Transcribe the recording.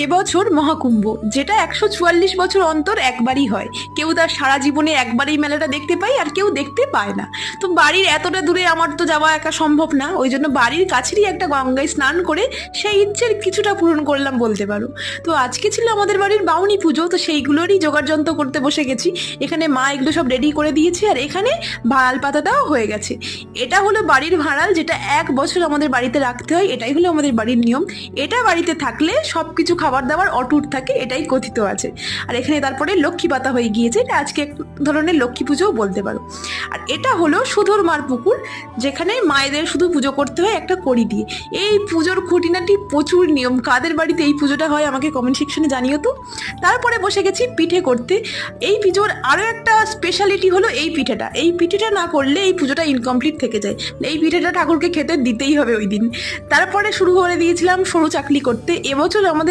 এবছর মহাকুম্ভ, যেটা 144 বছর অন্তর একবারই হয়। কেউ তার সারা জীবনে একবারই মেলাটা দেখতে পায়, আর কেউ দেখতে পায় না। তো বাড়ির এতটা দূরে আমার তো যাওয়া একা সম্ভব না, ওই জন্য বাড়ির কাছেরই একটা গঙ্গায় স্নান করে সেই ইচ্ছের কিছুটা পূরণ করলাম বলতে পারো। তো আজকে ছিল আমাদের বাড়ির বাউনি পুজো, তো সেইগুলোরই যোগাড়যন্ত্র করতে বসে গেছি। এখানে মা এগুলো সব রেডি করে দিয়েছে, আর এখানে ভাড়াল পাতাটাও হয়ে গেছে। এটা হলো বাড়ির ভাড়াল, যেটা 1 বছর আমাদের বাড়িতে রাখতে হয়, এটাই হলো আমাদের বাড়ির নিয়ম। এটা বাড়িতে থাকলে সবকিছু খাবার দাবার অটুট থাকে, এটাই কথিত আছে। আর এখানে তারপরে লক্ষ্মী পাতা হয়ে গিয়েছে, এটা আজকে এক ধরনের লক্ষ্মী পুজোও বলতে পারো। আর এটা হলো সুধর মার পুকুর, যেখানে মায়েদের শুধু পুজো করতে হয় একটা কড়ি দিয়ে। এই পুজোর খুঁটিনাটি প্রচুর নিয়ম, কাদের বাড়িতে এই পুজোটা হয় আমাকে কমেন্ট সেকশনে জানিও তো। তারপরে বসে গেছি পিঠে করতে। এই পুজোর আরও একটা স্পেশালিটি হলো এই পিঠেটা না করলে এই পুজোটা ইনকমপ্লিট থেকে যায়। এই পিঠেটা ঠাকুরকে খেতে দিতেই হবে ওই দিন। তারপরে শুরু করে দিয়েছিলাম সরু চাকলি করতে। এবছর আমাদের